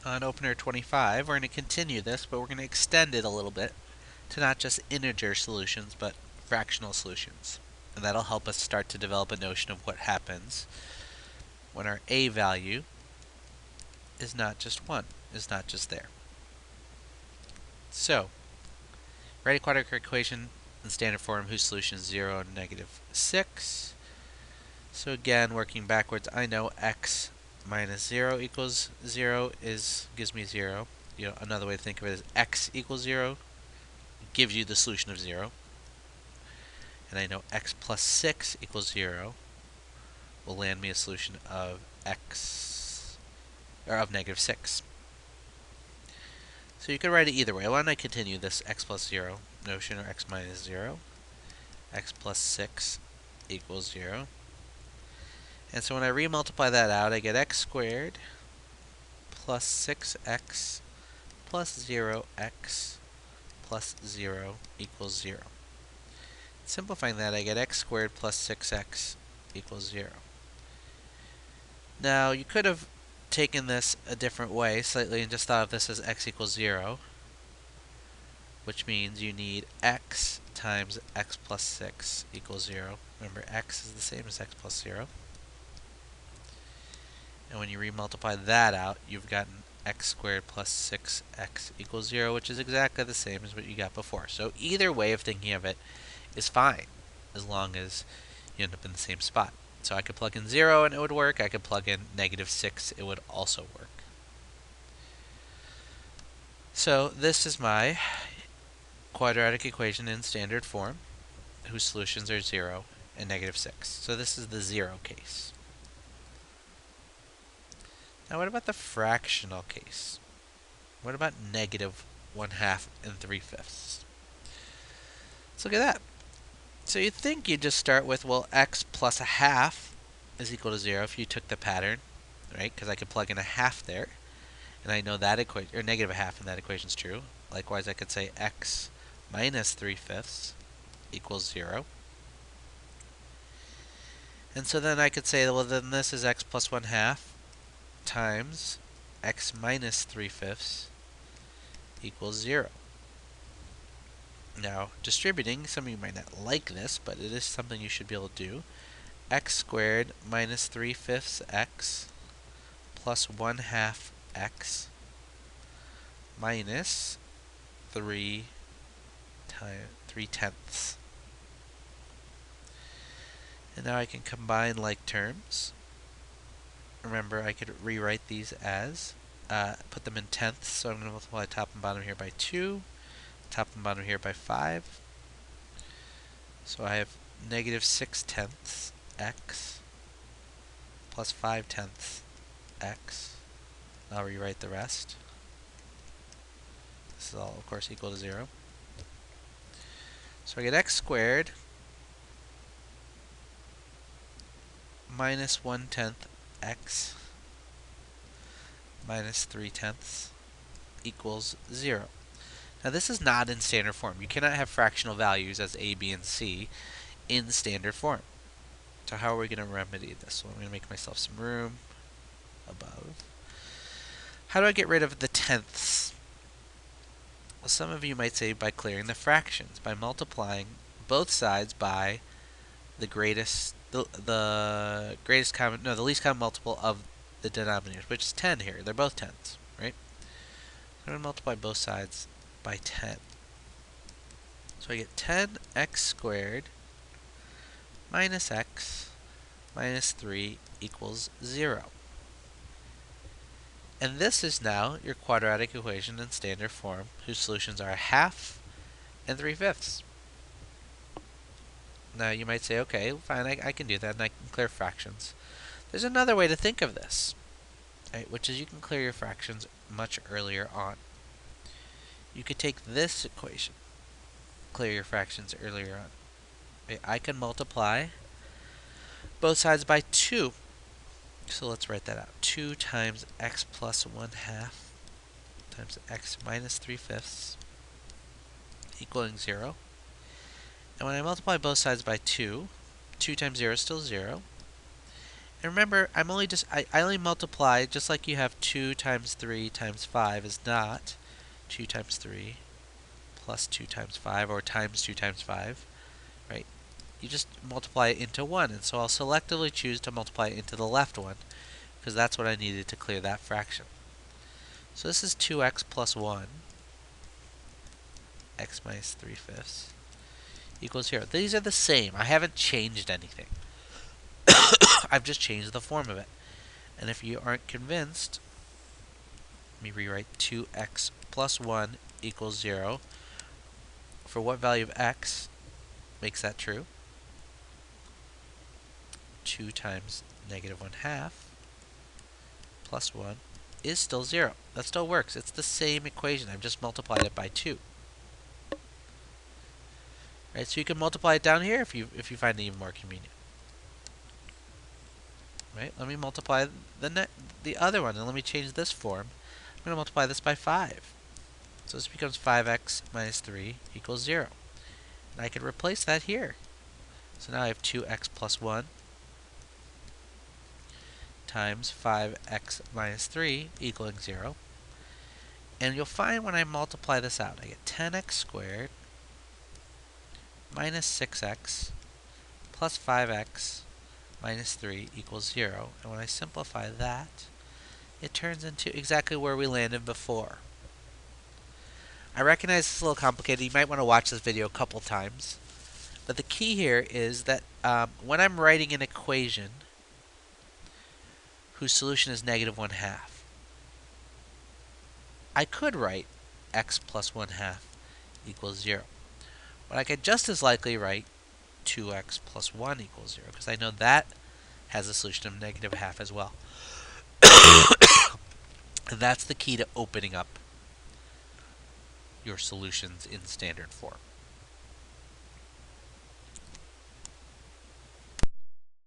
On opener 25, we're going to continue this, but we're going to extend it a little bit to not just integer solutions, but fractional solutions. And that'll help us start to develop a notion of what happens when our a value is not just 1, is not just there. So, write a quadratic equation in standard form whose solution is 0 and negative 6. So again, working backwards, I know x minus 0 equals 0 gives me 0. Another way to think of it is x equals 0 gives you the solution of 0. And I know x plus 6 equals 0 will land me a solution of negative 6. So you could write it either way. Why don't I continue this x plus 0 notion, or x minus 0. X plus 6 equals 0. And so when I remultiply that out, I get x squared plus 6x plus 0x plus 0 equals 0. Simplifying that, I get x squared plus 6x equals 0. Now, you could have taken this a different way slightly and just thought of this as x equals 0, which means you need x times x plus 6 equals 0. Remember, x is the same as x plus 0. And when you remultiply that out, you've gotten x squared plus 6x equals 0, which is exactly the same as what you got before. So either way of thinking of it is fine, as long as you end up in the same spot. So I could plug in 0 and it would work. I could plug in negative 6, it would also work. So this is my quadratic equation in standard form, whose solutions are 0 and negative 6. So this is the 0 case. Now what about the fractional case? What about negative 1/2 and 3/5? Let's look at that. So you'd think you'd just start with, well, x plus a half is equal to 0 if you took the pattern, right? Because I could plug in a half there, and I know that equation, or negative a half in that equation is true. Likewise, I could say x minus 3/5 equals 0. And so then I could say, well, then this is x plus 1/2 times x minus 3/5 equals 0. Now, distributing, some of you might not like this, but it is something you should be able to do. X squared minus 3/5 x plus 1/2 x minus 3/10. And now I can combine like terms. Remember, I could rewrite these as, put them in tenths, so I'm going to multiply top and bottom here by 2, top and bottom here by 5. So I have negative 6/10 x plus 5/10 x. I'll rewrite the rest. This is all, of course, equal to 0. So I get x squared minus 1/10 x minus 3/10 equals 0. Now this is not in standard form. You cannot have fractional values as a, b, and c in standard form. So how are we going to remedy this? Well, I'm going to make myself some room above. How do I get rid of the tenths? Well, some of you might say by clearing the fractions, by multiplying both sides by the least common multiple of the denominators, which is 10 here. They're both 10s, right? I'm going to multiply both sides by 10. So I get 10x squared minus x minus 3 equals 0. And this is now your quadratic equation in standard form, whose solutions are 1/2 and 3/5. Now you might say, okay, fine, I can do that, and I can clear fractions. There's another way to think of this, right, which is you can clear your fractions much earlier on. You could take this equation, clear your fractions earlier on. Okay, I can multiply both sides by 2. So let's write that out. 2 times x plus 1/2 times x minus 3/5 equaling 0. And when I multiply both sides by 2, 2 times 0 is still 0. And remember, I only multiply, just like you have 2 times 3 times 5 is not 2 times 3 plus 2 times 5, or times 2 times 5, right? You just multiply it into 1, and so I'll selectively choose to multiply it into the left one, because that's what I needed to clear that fraction. So this is 2x plus 1, x minus 3/5, equals 0. These are the same. I haven't changed anything. I've just changed the form of it. And if you aren't convinced, let me rewrite 2x plus 1 equals 0. For what value of x makes that true? 2 times negative 1/2 plus 1 is still 0. That still works. It's the same equation. I've just multiplied it by 2. Right, so you can multiply it down here if you find it even more convenient. Right? Let me multiply the other one, and let me change this form. I'm going to multiply this by 5. So this becomes 5x minus 3 equals 0. And I can replace that here. So now I have 2x plus 1 times 5x minus 3 equaling 0. And you'll find when I multiply this out, I get 10x squared minus 6x plus 5x minus 3 equals 0. And when I simplify that, it turns into exactly where we landed before. I recognize it's a little complicated. You might want to watch this video a couple times. But the key here is that when I'm writing an equation whose solution is negative 1/2, I could write x plus 1/2 equals 0. But I could just as likely write 2x plus 1 equals 0, because I know that has a solution of negative 1/2 as well. And that's the key to opening up your solutions in standard form.